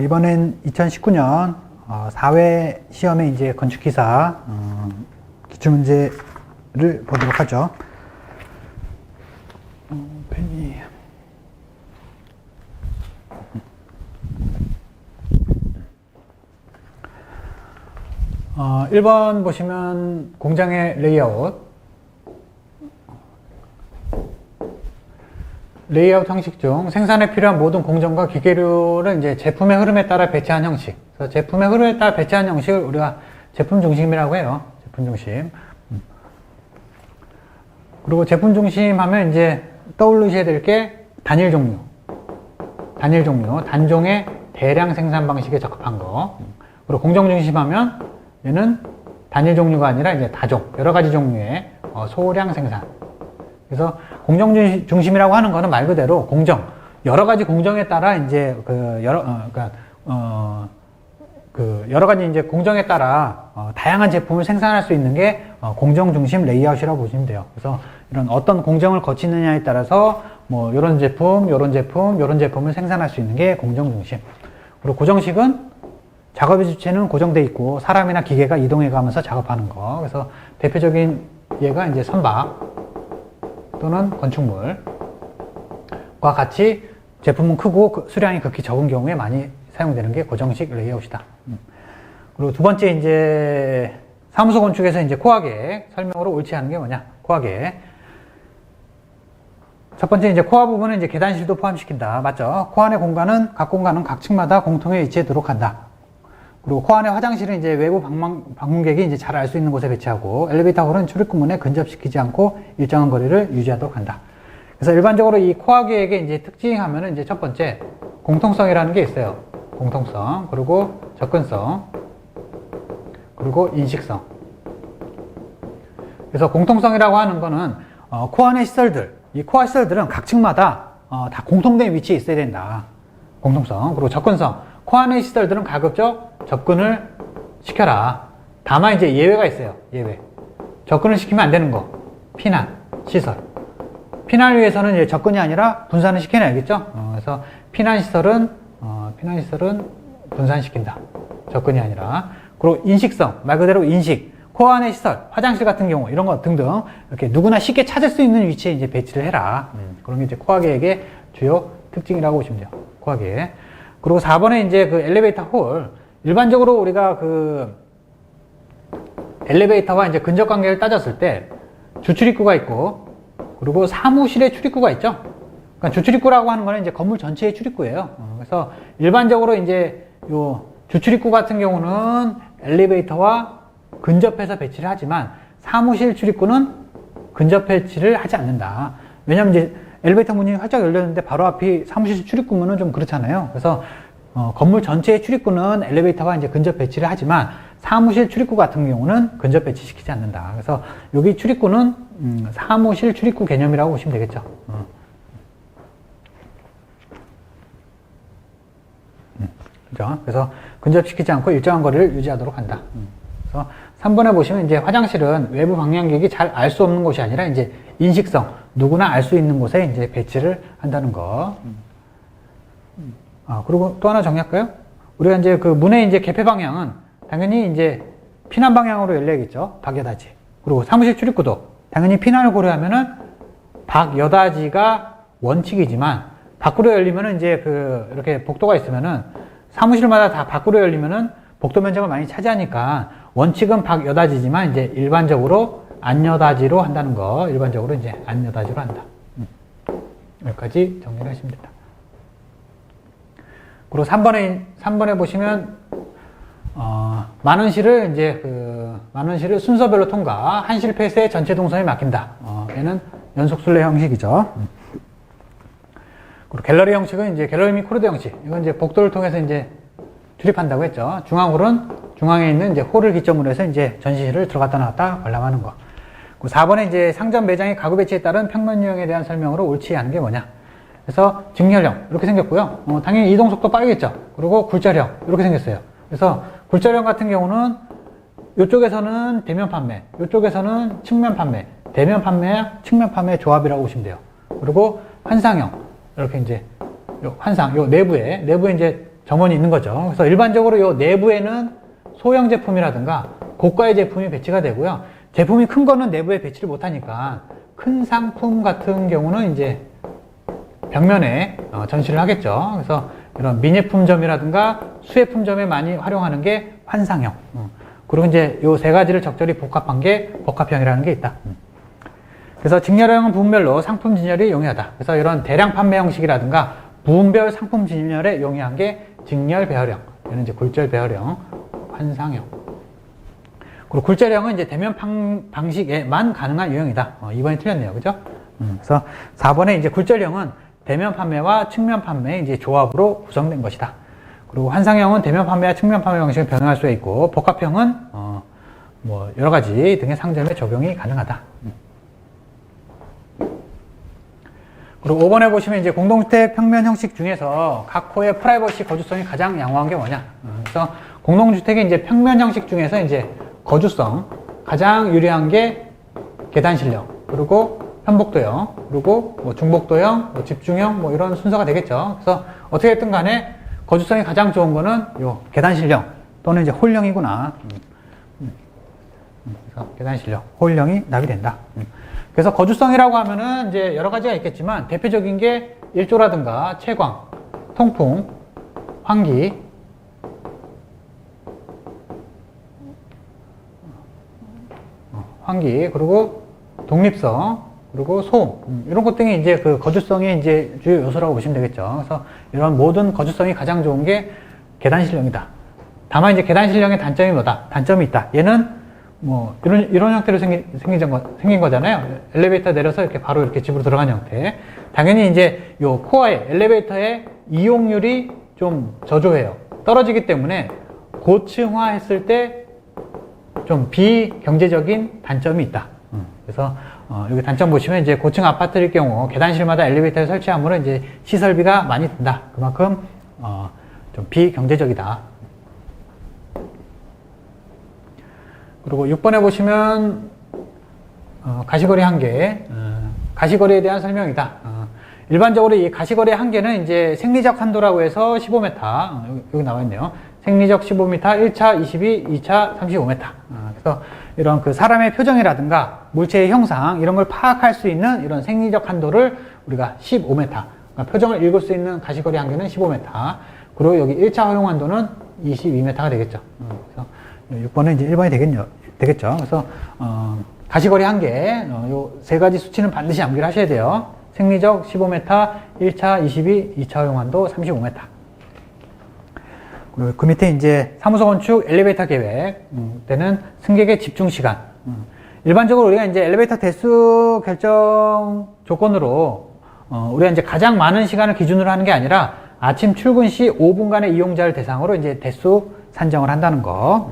이번엔 2019년 4회 시험에 이제 건축기사 기출문제를 보도록 하죠. 펜이 1번 보시면 공장의 레이아웃 형식 중 생산에 필요한 모든 공정과 기계류를 이제 제품의 흐름에 따라 배치한 형식. 그래서 제품의 흐름에 따라 배치한 형식을 우리가 제품 중심이라고 해요. 제품 중심. 그리고 제품 중심 하면 이제 떠올리셔야 될 게 단일 종류, 단종의 대량 생산 방식에 적합한 거. 그리고 공정 중심 하면 얘는 단일 종류가 아니라 이제 다종, 여러 가지 종류의 소량 생산. 그래서 공정 중심이라고 하는 거는 말 그대로 공정, 여러 가지 공정에 따라 이제 여러 가지 이제 공정에 따라 다양한 제품을 생산할 수 있는 게 공정 중심 레이아웃이라고 보시면 돼요. 그래서 이런 어떤 공정을 거치느냐에 따라서 뭐 이런 제품, 이런 제품을 생산할 수 있는 게 공정 중심. 그리고 고정식은 작업의 주체는 고정돼 있고 사람이나 기계가 이동해 가면서 작업하는 거. 그래서 대표적인 예가 이제 선박 또는 건축물과 같이 제품은 크고 수량이 극히 적은 경우에 많이 사용되는 게 고정식 레이아웃이다. 그리고 두 번째 이제 사무소 건축에서 이제 코어계획 설명으로 옳지 않은 게 뭐냐? 코어계획. 첫 번째 이제 코어 부분은 이제 계단실도 포함시킨다. 맞죠? 코어 안의 공간은 각 층마다 공통에 위치하도록 한다. 그리고 코어 안의 화장실은 이제 외부 방문객이 이제 잘 알 수 있는 곳에 배치하고 엘리베이터 홀은 출입구문에 근접시키지 않고 일정한 거리를 유지하도록 한다. 그래서 일반적으로 이 코어 계획의 이제 특징하면은 이제 첫 번째 공통성이라는 게 있어요. 공통성, 그리고 접근성, 그리고 인식성. 그래서 공통성이라고 하는 거는 코어 안의 시설들, 이 코어 시설들은 각 층마다 다 공통된 위치에 있어야 된다. 공통성. 그리고 접근성. 코어 안의 시설들은 가급적 접근을 시켜라. 다만 이제 예외가 있어요. 예외. 접근을 시키면 안 되는 거. 피난, 시설. 피난을 위해서는 이제 접근이 아니라 분산을 시켜놔야겠죠. 그래서 피난 시설은 분산시킨다. 접근이 아니라. 그리고 인식성. 말 그대로 인식. 코어 안의 시설, 화장실 같은 경우, 이런 것 등등, 이렇게 누구나 쉽게 찾을 수 있는 위치에 이제 배치를 해라. 그런 게 이제 코어 계획의 주요 특징이라고 보시면 돼요. 코어 계획. 그리고 4번에 이제 그 엘리베이터 홀. 일반적으로 우리가 그 엘리베이터와 이제 근접 관계를 따졌을 때 주출입구가 있고, 그리고 사무실의 출입구가 있죠. 그러니까 주출입구라고 하는 거는 이제 건물 전체의 출입구예요. 그래서 일반적으로 이제 요 주출입구 같은 경우는 엘리베이터와 근접해서 배치를 하지만 사무실 출입구는 근접 배치를 하지 않는다. 왜냐면 이제 엘리베이터 문이 활짝 열렸는데 바로 앞이 사무실 출입구문은 좀 그렇잖아요. 그래서 건물 전체의 출입구는 엘리베이터와 이제 근접 배치를 하지만 사무실 출입구 같은 경우는 근접 배치시키지 않는다. 그래서 여기 출입구는 사무실 출입구 개념이라고 보시면 되겠죠. 그죠? 그래서 근접시키지 않고 일정한 거리를 유지하도록 한다. 그래서 3번에 보시면 이제 화장실은 외부 방문객이 잘 알 수 없는 곳이 아니라 이제 인식성, 누구나 알 수 있는 곳에 이제 배치를 한다는 거. 그리고 또 하나 정리할까요? 우리가 이제 그 문의 이제 개폐 방향은 당연히 이제 피난 방향으로 열려야겠죠. 박여닫이. 그리고 사무실 출입구도 당연히 피난을 고려하면은 박여닫이가 원칙이지만 밖으로 열리면은 이제 그 이렇게 복도가 있으면은 사무실마다 다 밖으로 열리면은 복도 면적을 많이 차지하니까 원칙은 박여닫이지만 이제 일반적으로 안여닫이로 한다는 거. 일반적으로 이제 안여닫이로 한다. 여기까지 정리를 하시면 된다. 그리고 3번에 보시면, 만원실을 이제 만원실을 순서별로 통과, 한실 폐쇄 전체 동선에 맡긴다. 얘는 연속순례 형식이죠. 그리고 갤러리 형식은 이제 갤러리 및 코리도 형식. 이건 이제 복도를 통해서 이제 출입한다고 했죠. 중앙홀은 중앙에 있는 이제 홀을 기점으로 해서 이제 전시실을 들어갔다 나왔다 관람하는 거. 그리고 4번에 이제 상점 매장의 가구 배치에 따른 평면 유형에 대한 설명으로 옳지 않은 게 뭐냐. 그래서 직렬형 이렇게 생겼고요. 당연히 이동 속도 빠르겠죠. 그리고 굴절형 이렇게 생겼어요. 그래서 굴절형 같은 경우는 이쪽에서는 대면 판매, 이쪽에서는 측면 판매, 대면 판매, 측면 판매 조합이라고 보시면 돼요. 그리고 환상형 이렇게 이제 요 환상 요 내부에 이제 점원이 있는 거죠. 그래서 일반적으로 요 내부에는 소형 제품이라든가 고가의 제품이 배치가 되고요. 제품이 큰 거는 내부에 배치를 못하니까 큰 상품 같은 경우는 이제 벽면에 전시를 하겠죠. 그래서 이런 미니품점이라든가 수혜품점에 많이 활용하는 게 환상형. 그리고 이제 요 세 가지를 적절히 복합한 게 복합형이라는 게 있다. 그래서 직렬형은 부분별로 상품 진열이 용이하다. 그래서 이런 대량 판매 형식이라든가 부분별 상품 진열에 용이한 게 직렬 배열형. 얘는 이제 굴절 배열형, 환상형. 그리고 굴절형은 이제 대면 방식에만 가능한 유형이다. 2번이 틀렸네요. 그죠? 그래서 4번에 이제 굴절형은 대면 판매와 측면 판매의 이제 조합으로 구성된 것이다. 그리고 환상형은 대면 판매와 측면 판매 방식을 병행할 수 있고, 복합형은 뭐 여러 가지 등의 상점에 적용이 가능하다. 그리고 5번에 보시면 이제 공동주택 평면 형식 중에서 각 호의 프라이버시 거주성이 가장 양호한 게 뭐냐? 그래서 공동주택의 이제 평면 형식 중에서 이제 거주성 가장 유리한 게 계단실형, 그리고 편복도형, 그리고 뭐 중복도형, 뭐 집중형, 뭐 이런 순서가 되겠죠. 그래서 어떻게든 간에 거주성이 가장 좋은 거는 요 계단실형 또는 이제 홀형이구나. 그래서 계단실형, 홀형이 답이 된다. 그래서 거주성이라고 하면은 이제 여러 가지가 있겠지만 대표적인 게 일조라든가 채광, 통풍, 환기, 그리고 독립성, 그리고 소음, 이런 것 등이 이제 그 거주성의 이제 주요 요소라고 보시면 되겠죠. 그래서 이런 모든 거주성이 가장 좋은 게 계단실형이다. 다만 이제 계단실형의 단점이 뭐다? 단점이 있다. 얘는 뭐 이런 형태로 생긴 거잖아요. 엘리베이터 내려서 이렇게 바로 이렇게 집으로 들어간 형태. 당연히 이제 요 코어의 엘리베이터의 이용률이 좀 저조해요. 떨어지기 때문에 고층화했을 때 좀 비경제적인 단점이 있다. 그래서 여기 단점 보시면 이제 고층 아파트일 경우 계단실마다 엘리베이터를 설치하면 이제 시설비가 많이 든다. 그만큼 좀 비경제적이다. 그리고 6번에 보시면 가시거리 한계, 가시거리에 대한 설명이다. 일반적으로 이 가시거리의 한계는 이제 생리적 한도라고 해서 15m, 여기 나와 있네요. 생리적 15m, 1차 22, 2차 35m. 그래서 이런 그 사람의 표정이라든가 물체의 형상 이런 걸 파악할 수 있는 이런 생리적 한도를 우리가 15m, 그러니까 표정을 읽을 수 있는 가시거리 한계는 15m. 그리고 여기 1차 허용 한도는 22m가 되겠죠. 그래서 6번은 이제 1번이 되겠죠. 그래서 가시거리 한계 요 세 가지 수치는 반드시 암기를 하셔야 돼요. 생리적 15m, 1차 22, 2차 허용 한도 35m. 그리고 그 밑에 이제 사무소 건축 엘리베이터 계획 때는 승객의 집중 시간. 일반적으로 우리가 이제 엘리베이터 대수 결정 조건으로 우리가 이제 가장 많은 시간을 기준으로 하는 게 아니라 아침 출근 시 5분간의 이용자를 대상으로 이제 대수 산정을 한다는 거.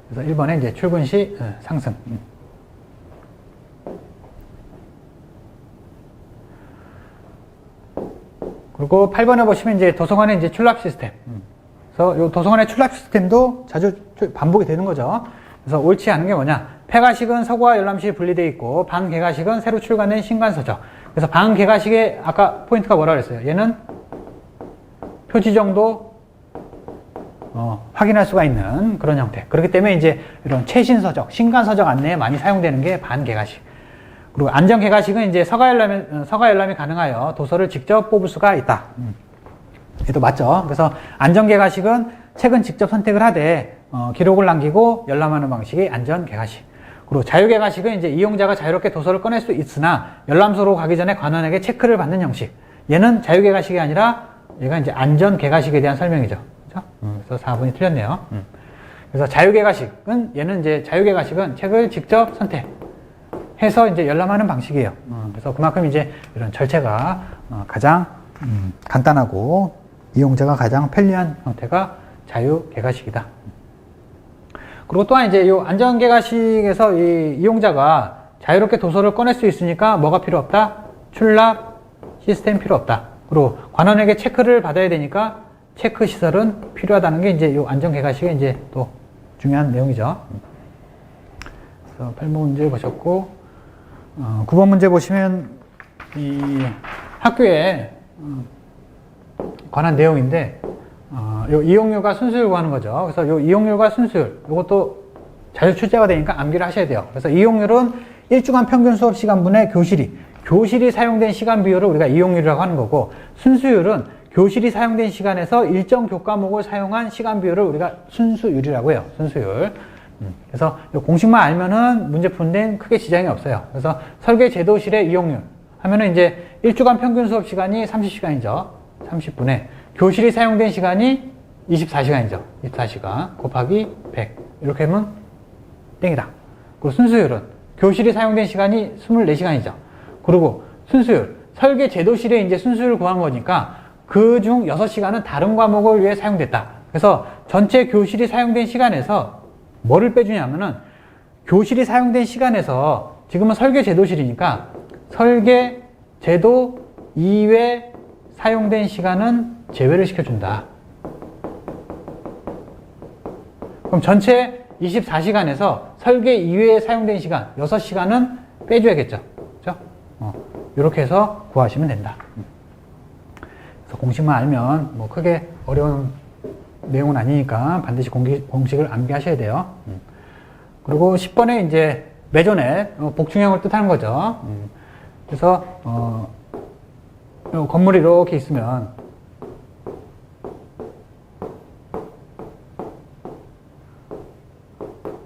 그래서 1번에 이제 출근 시 상승. 그리고 8번에 보시면 이제 도서관의 이제 출납 시스템. 그래서 이 도서관의 출납 시스템도 자주 반복이 되는 거죠. 그래서 옳지 않은 게 뭐냐? 폐가식은 서구와 열람실 분리되어 있고 반개가식은 새로 출간된 신관서적. 그래서 반개가식의 아까 포인트가 뭐라 그랬어요? 얘는 표지 정도 확인할 수가 있는 그런 형태. 그렇기 때문에 이제 이런 최신서적, 신관서적 안내에 많이 사용되는 게 반개가식. 그리고 안전개가식은 이제 서가 열람이 가능하여 도서를 직접 뽑을 수가 있다. 얘도 맞죠? 그래서 안전개가식은 책은 직접 선택을 하되 기록을 남기고 열람하는 방식이 안전개가식. 그리고 자유개가식은 이제 이용자가 자유롭게 도서를 꺼낼 수 있으나 열람소로 가기 전에 관원에게 체크를 받는 형식. 얘는 자유개가식이 아니라 얘가 이제 안전개가식에 대한 설명이죠. 그렇죠? 그래서 4번이 틀렸네요. 그래서 자유개가식은 얘는 이제 자유개가식은 책을 직접 선택해서 이제 열람하는 방식이에요. 그래서 그만큼 이제 이런 절차가 가장 간단하고 이용자가 가장 편리한 형태가 자유개가식이다. 그리고 또한 이제 이 안전개가식에서 이 이용자가 자유롭게 도서를 꺼낼 수 있으니까 뭐가 필요 없다? 출납 시스템 필요 없다. 그리고 관원에게 체크를 받아야 되니까 체크 시설은 필요하다는 게 이제 이 안전개가식의 이제 또 중요한 내용이죠. 그래서 8번 문제 보셨고, 9번 문제 보시면 이 학교에 관한 내용인데, 요 이용률과 순수율 구하는 거죠. 그래서 요 이용률과 순수율, 요것도 자주 출제가 되니까 암기를 하셔야 돼요. 그래서 이용률은 일주간 평균 수업 시간분의 교실이 사용된 시간 비율을 우리가 이용률이라고 하는 거고, 순수율은 교실이 사용된 시간에서 일정 교과목을 사용한 시간 비율을 우리가 순수율이라고 해요. 순수율. 그래서 이 공식만 알면은 문제 푸는 데는 크게 지장이 없어요. 그래서 설계 제도실의 이용률 하면은 이제 일주간 평균 수업 시간이 30시간이죠. 30분에 교실이 사용된 시간이 24시간이죠. 24시간 곱하기 100 이렇게 하면 땡이다. 그리고 순수율은 교실이 사용된 시간이 24시간이죠. 그리고 순수율 설계 제도실에 이제 순수율을 구한 거니까 그중 6시간은 다른 과목을 위해 사용됐다. 그래서 전체 교실이 사용된 시간에서 뭐를 빼주냐면은 교실이 사용된 시간에서 지금은 설계 제도실이니까 설계 제도 이외 사용된 시간은 제외를 시켜준다. 그럼 전체 24시간에서 설계 이외에 사용된 시간 6시간은 빼줘야겠죠. 그렇죠? 이렇게 해서 구하시면 된다. 그래서 공식만 알면 뭐 크게 어려운 내용은 아니니까 반드시 공식을 암기하셔야 돼요. 그리고 10번에 이제 메조넷, 복층형을 뜻하는 거죠. 그래서 건물이 이렇게 있으면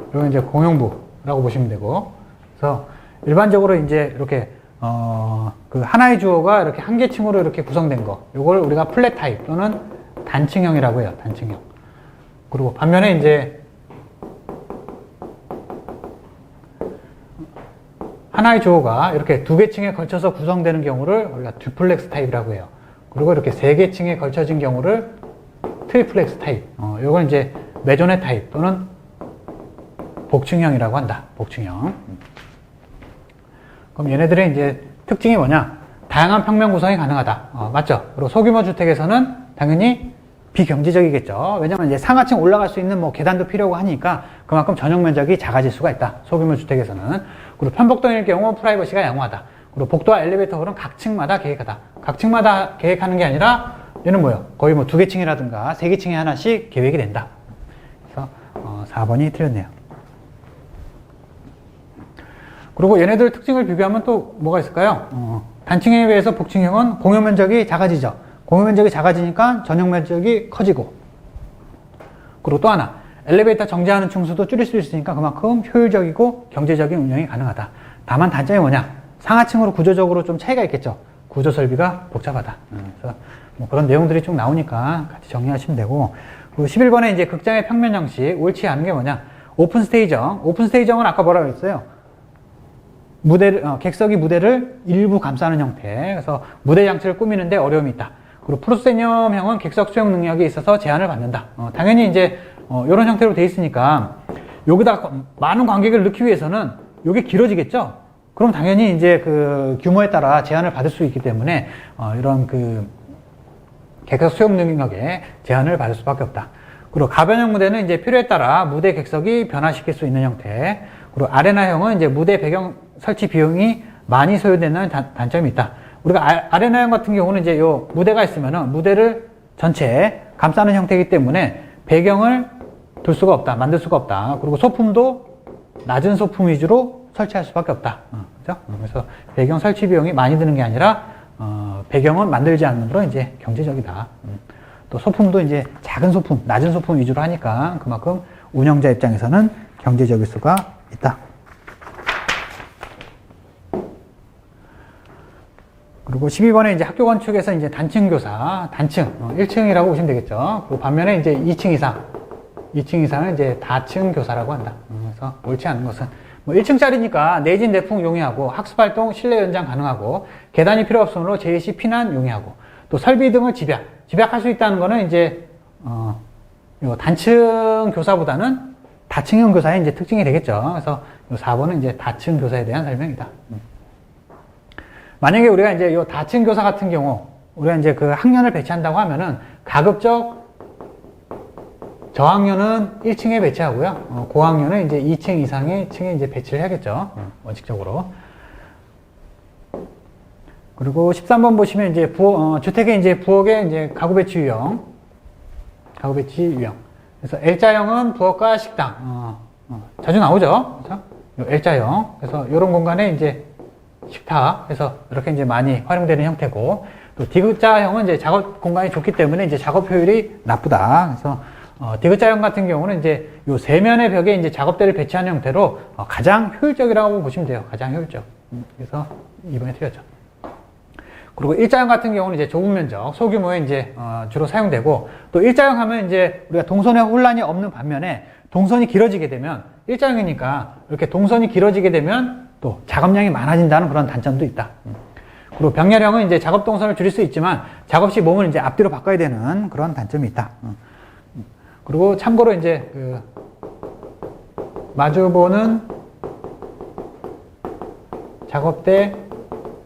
이건 이제 공용부라고 보시면 되고, 그래서 일반적으로 이제 이렇게 그 하나의 주어가 이렇게 한 개 층으로 이렇게 구성된 거, 이걸 우리가 플랫 타입 또는 단층형이라고 해요. 단층형. 그리고 반면에 이제 하나의 주어가 이렇게 두 개 층에 걸쳐서 구성되는 경우를 우리가 듀플렉스 타입이라고 해요. 그리고 이렇게 세 개 층에 걸쳐진 경우를 트리플렉스 타입. 이걸 이제 메조넷 타입 또는 복층형이라고 한다. 복층형. 그럼 얘네들의 이제 특징이 뭐냐? 다양한 평면 구성이 가능하다. 맞죠? 그리고 소규모 주택에서는 당연히 비경제적이겠죠. 왜냐면 이제 상하층 올라갈 수 있는 뭐 계단도 필요하고 하니까 그만큼 전용 면적이 작아질 수가 있다. 소규모 주택에서는. 그리고 편복동일 경우 프라이버시가 양호하다. 그리고 복도와 엘리베이터는 각 층마다 계획하다. 각 층마다 계획하는 게 아니라 얘는 뭐예요? 거의 뭐 두 개 층이라든가 세 개 층에 하나씩 계획이 된다. 그래서 4번이 틀렸네요. 그리고 얘네들 특징을 비교하면 또 뭐가 있을까요? 단층에 비해서 복층형은 공용 면적이 작아지죠. 공용 면적이 작아지니까 전용 면적이 커지고, 그리고 또 하나 엘리베이터 정지하는 층수도 줄일 수 있으니까 그만큼 효율적이고 경제적인 운영이 가능하다. 다만 단점이 뭐냐? 상하층으로 구조적으로 좀 차이가 있겠죠. 구조 설비가 복잡하다. 그래서 뭐 그런 내용들이 쭉 나오니까 같이 정리하시면 되고, 그리고 11번에 이제 극장의 평면 형식 옳지 않은 게 뭐냐? 오픈 스테이정. 오픈 스테이정은 아까 뭐라고 했어요? 객석이 무대를 일부 감싸는 형태. 그래서 무대 장치를 꾸미는데 어려움이 있다. 그리고 프로세념형은 객석 수용 능력에 있어서 제한을 받는다. 당연히 이제 이런 형태로 돼 있으니까 여기다 많은 관객을 넣기 위해서는 이게 길어지겠죠. 그럼 당연히 이제 그 규모에 따라 제한을 받을 수 있기 때문에 이런 그 객석 수용 능력에 제한을 받을 수밖에 없다. 그리고 가변형 무대는 이제 필요에 따라 무대 객석이 변화시킬 수 있는 형태. 그리고 아레나형은 이제 무대 배경 설치 비용이 많이 소요되는 단점이 있다. 우리가 아레나형 같은 경우는 이제 요 무대가 있으면은 무대를 전체 감싸는 형태이기 때문에 배경을 둘 수가 없다. 만들 수가 없다. 그리고 소품도 낮은 소품 위주로 설치할 수밖에 없다. 그죠? 그래서 배경 설치 비용이 많이 드는 게 아니라 배경은 만들지 않으므로 이제 경제적이다. 또 소품도 이제 작은 소품, 낮은 소품 위주로 하니까 그만큼 운영자 입장에서는 경제적일 수가 있다. 그리고 12번에 이제 학교 건축에서 이제 단층 교사, 단층, 1층이라고 보시면 되겠죠. 그리고 반면에 이제 2층 이상은 이제 다층 교사라고 한다. 그래서 옳지 않은 것은 뭐 1층짜리니까 내진 내풍 용이하고 학습 활동 실내 연장 가능하고 계단이 필요 없으므로 제시 피난 용이하고 또 설비 등을 집약할 수 있다는 거는 이제 단층 교사보다는 다층형 교사의 이제 특징이 되겠죠. 그래서 4번은 이제 다층 교사에 대한 설명이다. 만약에 우리가 이제 요 다층 교사 같은 경우, 우리가 이제 그 학년을 배치한다고 하면은 가급적 저학년은 1층에 배치하고요. 고학년은 이제 2층 이상의 층에 이제 배치를 해야겠죠. 원칙적으로. 그리고 13번 보시면 이제 주택의 이제 부엌의 이제 가구 배치 유형. 그래서 L자형은 부엌과 식당. 자주 나오죠. 그래서 L자형. 그래서 이런 공간에 이제 식탁. 그래서 이렇게 이제 많이 활용되는 형태고, 또 D자형은 이제 작업 공간이 좋기 때문에 이제 작업 효율이 나쁘다. 그래서 D자형 같은 경우는 이제 요 세면의 벽에 이제 작업대를 배치하는 형태로 가장 효율적이라고 보시면 돼요. 가장 효율적. 그래서 이번에 틀렸죠. 그리고 일자형 같은 경우는 이제 좁은 면적, 소규모에 이제 주로 사용되고, 또 일자형 하면 이제 우리가 동선의 혼란이 없는 반면에 동선이 길어지게 되면, 일자형이니까 이렇게 동선이 길어지게 되면 또 작업량이 많아진다는 그런 단점도 있다. 그리고 병렬형은 이제 작업 동선을 줄일 수 있지만 작업 시 몸을 이제 앞뒤로 바꿔야 되는 그런 단점이 있다. 그리고 참고로 이제 그 마주보는 작업대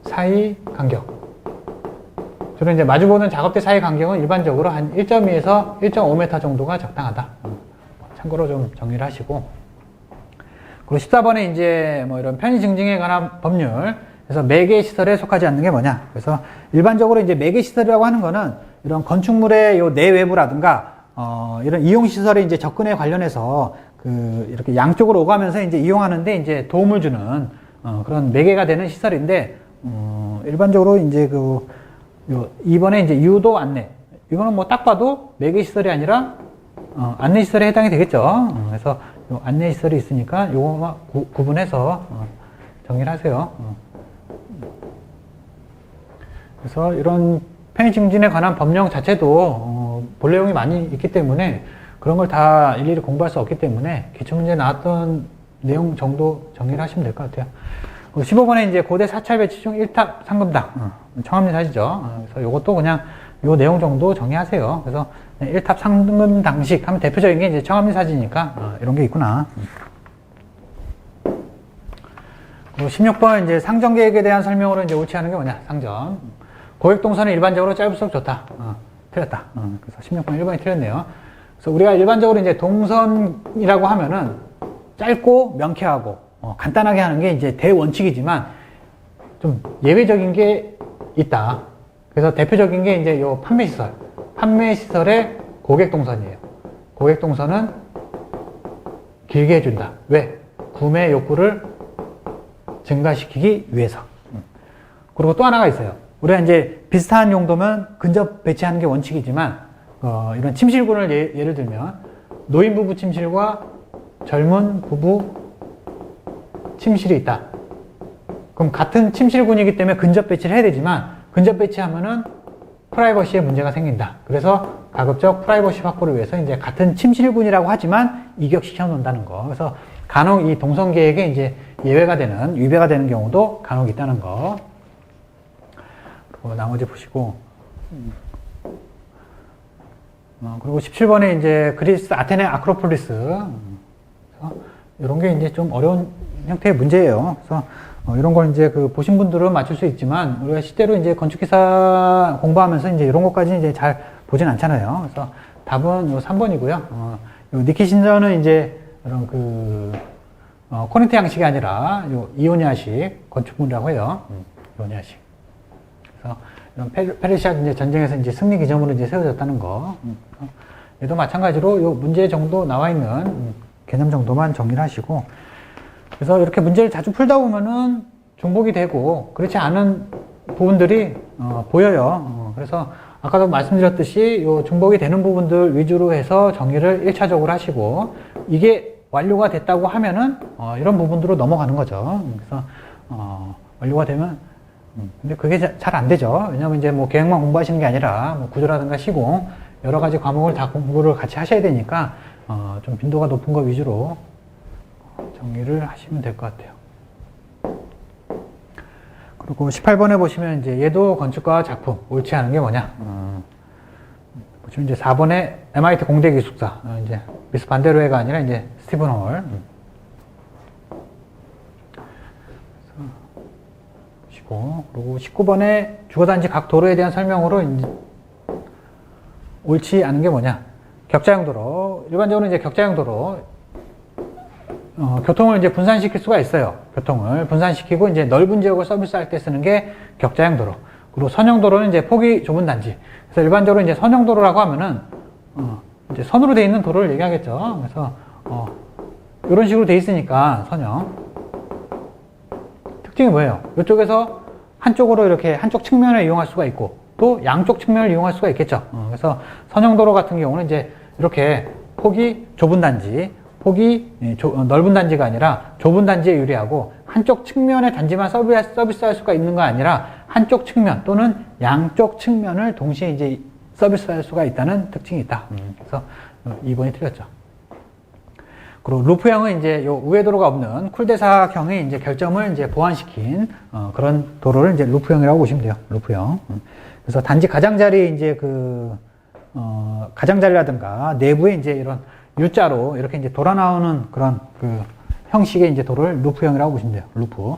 사이 간격. 주로 이제 마주보는 작업대 사이 간격은 일반적으로 한 1.2에서 1.5m 정도가 적당하다. 참고로 좀 정리를 하시고. 그리고 14번에 이제 뭐 이런 편의 증증에 관한 법률. 그래서 매개 시설에 속하지 않는 게 뭐냐. 그래서 일반적으로 이제 매개 시설이라고 하는 거는 이런 건축물의 요 내외부라든가, 이런 이용시설에 이제 접근에 관련해서 이렇게 양쪽으로 오가면서 이제 이용하는데 이제 도움을 주는, 그런 매개가 되는 시설인데, 일반적으로 이제 요 2번에 이제 유도 안내. 이거는 뭐 딱 봐도 매개 시설이 아니라, 안내 시설에 해당이 되겠죠. 그래서 요 안내 시설이 있으니까 요거만 구분해서, 정리를 하세요. 그래서 이런 편의 증진에 관한 법령 자체도, 볼 내용이 많이 있기 때문에 그런 걸 다 일일이 공부할 수 없기 때문에 기출문제에 나왔던 내용 정도 정리를 하시면 될 것 같아요. 15번에 이제 고대 사찰 배치 중 1탑 상금당, 청합리 사시죠. 그래서 이것도 그냥 요 내용 정도 정리하세요. 그래서 1탑 상금당식 하면 대표적인 게 이제 청합리 사지니까 이런 게 있구나. 그리고 16번 이제 상전 계획에 대한 설명으로 이제 옳지 않은 게 뭐냐? 상전. 고객 동선은 일반적으로 짧을수록 좋다. 틀렸다. 그래서 16번 1번이 틀렸네요. 그래서 우리가 일반적으로 이제 동선이라고 하면은 짧고 명쾌하고 간단하게 하는 게 이제 대원칙이지만 좀 예외적인 게 있다. 그래서 대표적인 게 이제 요 판매시설. 판매시설의 고객 동선이에요. 고객 동선은 길게 해준다. 왜? 구매 욕구를 증가시키기 위해서. 그리고 또 하나가 있어요. 우리가 이제 비슷한 용도면 근접 배치하는 게 원칙이지만, 이런 침실군을 예를 들면, 노인 부부 침실과 젊은 부부 침실이 있다. 그럼 같은 침실군이기 때문에 근접 배치를 해야 되지만, 근접 배치하면은 프라이버시에 문제가 생긴다. 그래서 가급적 프라이버시 확보를 위해서 이제 같은 침실군이라고 하지만 이격시켜 놓는다는 거. 그래서 간혹 이 동선 계획에 이제 예외가 되는, 위배가 되는 경우도 간혹 있다는 거. 나머지 보시고. 그리고 17번에 이제 그리스 아테네 아크로폴리스. 이런 게 이제 좀 어려운 형태의 문제예요. 그래서 이런 걸 이제 보신 분들은 맞출 수 있지만, 우리가 실제로 이제 건축기사 공부하면서 이제 이런 것까지 이제 잘 보진 않잖아요. 그래서 답은 요 3번이고요. 요 니키 신전은 이제 이런 코린트 양식이 아니라 요 이오니아식 건축물이라고 해요. 이오니아식. 그래서 이런 페르시아 이제 전쟁에서 이제 승리 기점으로 이제 세워졌다는 거. 얘도 마찬가지로 요 문제 정도 나와 있는 개념 정도만 정리를 하시고. 그래서 이렇게 문제를 자주 풀다 보면은 중복이 되고 그렇지 않은 부분들이 보여요. 그래서 아까도 말씀드렸듯이 요 중복이 되는 부분들 위주로 해서 정리를 1차적으로 하시고, 이게 완료가 됐다고 하면은 이런 부분들로 넘어가는 거죠. 그래서 완료가 되면, 근데 그게 잘 안 되죠. 왜냐면 이제 뭐 계획만 공부하시는 게 아니라 뭐 구조라든가 시공 여러 가지 과목을 다 공부를 같이 하셔야 되니까 좀 빈도가 높은 거 위주로 정리를 하시면 될 것 같아요. 그리고 18번에 보시면 이제 얘도 건축가 작품 옳지 않은 게 뭐냐? 보시면 이제 4번에 MIT 공대 기숙사, 이제 미스 반데로에가 아니라 이제 스티븐 홀. 그리고 19번에 주거단지 각 도로에 대한 설명으로 이제 옳지 않은 게 뭐냐? 격자형 도로. 일반적으로 이제 격자형 도로. 교통을 이제 분산시킬 수가 있어요. 교통을 분산시키고 이제 넓은 지역을 서비스할 때 쓰는 게 격자형 도로. 그리고 선형 도로는 이제 폭이 좁은 단지. 그래서 일반적으로 이제 선형 도로라고 하면은 이제 선으로 돼 있는 도로를 얘기하겠죠. 그래서 이런 식으로 돼 있으니까 선형. 특징이 뭐예요? 이쪽에서 한쪽으로 이렇게 한쪽 측면을 이용할 수가 있고 또 양쪽 측면을 이용할 수가 있겠죠. 그래서 선형 도로 같은 경우는 이제 이렇게 폭이 좁은 단지, 폭이 넓은 단지가 아니라 좁은 단지에 유리하고 한쪽 측면의 단지만 서비스할 수가 있는 거 아니라 한쪽 측면 또는 양쪽 측면을 동시에 이제 서비스할 수가 있다는 특징이 있다. 그래서 2번이 틀렸죠. 그리고 루프형은 이제 요 우회도로가 없는 쿨대삭형의 이제 결점을 이제 보완시킨 그런 도로를 이제 루프형이라고 보시면 돼요. 루프형. 그래서 단지 가장자리 이제 가장자리라든가 내부에 이제 이런 U자로 이렇게 이제 돌아 나오는 그런 형식의 이제 도로를 루프형이라고 보시면 돼요. 루프.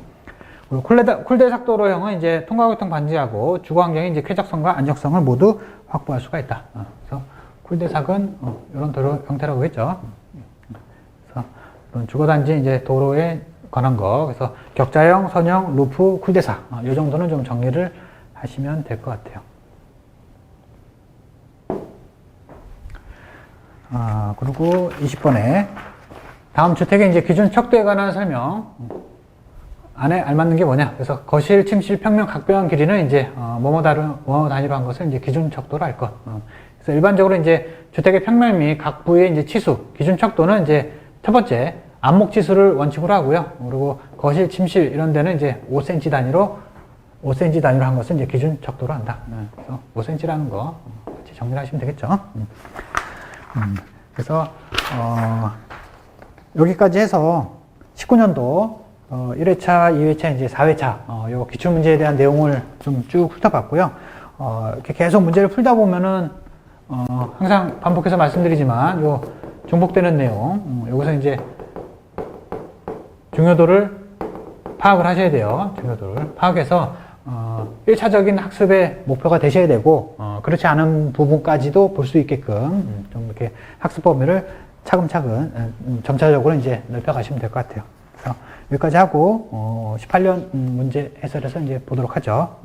그리고 쿨대삭 도로형은 이제 통과교통 방지하고 주거 환경의 이제 쾌적성과 안정성을 모두 확보할 수가 있다. 그래서 쿨대삭은 이런 도로 형태라고 했죠. 그래서 이런 주거단지 이제 도로에 관한 거. 그래서 격자형, 선형, 루프, 쿨대삭. 이 정도는 좀 정리를 하시면 될 것 같아요. 그리고 20번에 다음 주택의 이제 기준 척도에 관한 설명. 안에 알맞는 게 뭐냐? 그래서 거실, 침실, 평면, 각변 길이는 이제 뭐뭐 단위로 한 것을 이제 기준 척도로 할 것. 그래서 일반적으로 이제 주택의 평면 및 각 부위의 이제 치수, 기준 척도는 이제 첫 번째 안목 치수를 원칙으로 하고요. 그리고 거실, 침실 이런 데는 이제 5cm 단위로 한 것은 이제 기준 척도로 한다. 그래서 5cm라는 거 같이 정리를 하시면 되겠죠. 그래서 여기까지 해서 19년도 1회차, 2회차, 이제 4회차 요 기출문제에 대한 내용을 좀 쭉 훑어봤고요. 이렇게 계속 문제를 풀다 보면은 항상 반복해서 말씀드리지만 요 중복되는 내용 여기서 이제 중요도를 파악을 하셔야 돼요. 중요도를 파악해서 1차적인 학습의 목표가 되셔야 되고 그렇지 않은 부분까지도 볼 수 있게끔 좀 이렇게 학습 범위를 차근차근 점차적으로 이제 넓혀 가시면 될 것 같아요. 그래서 여기까지 하고 18년 문제 해설에서 이제 보도록 하죠.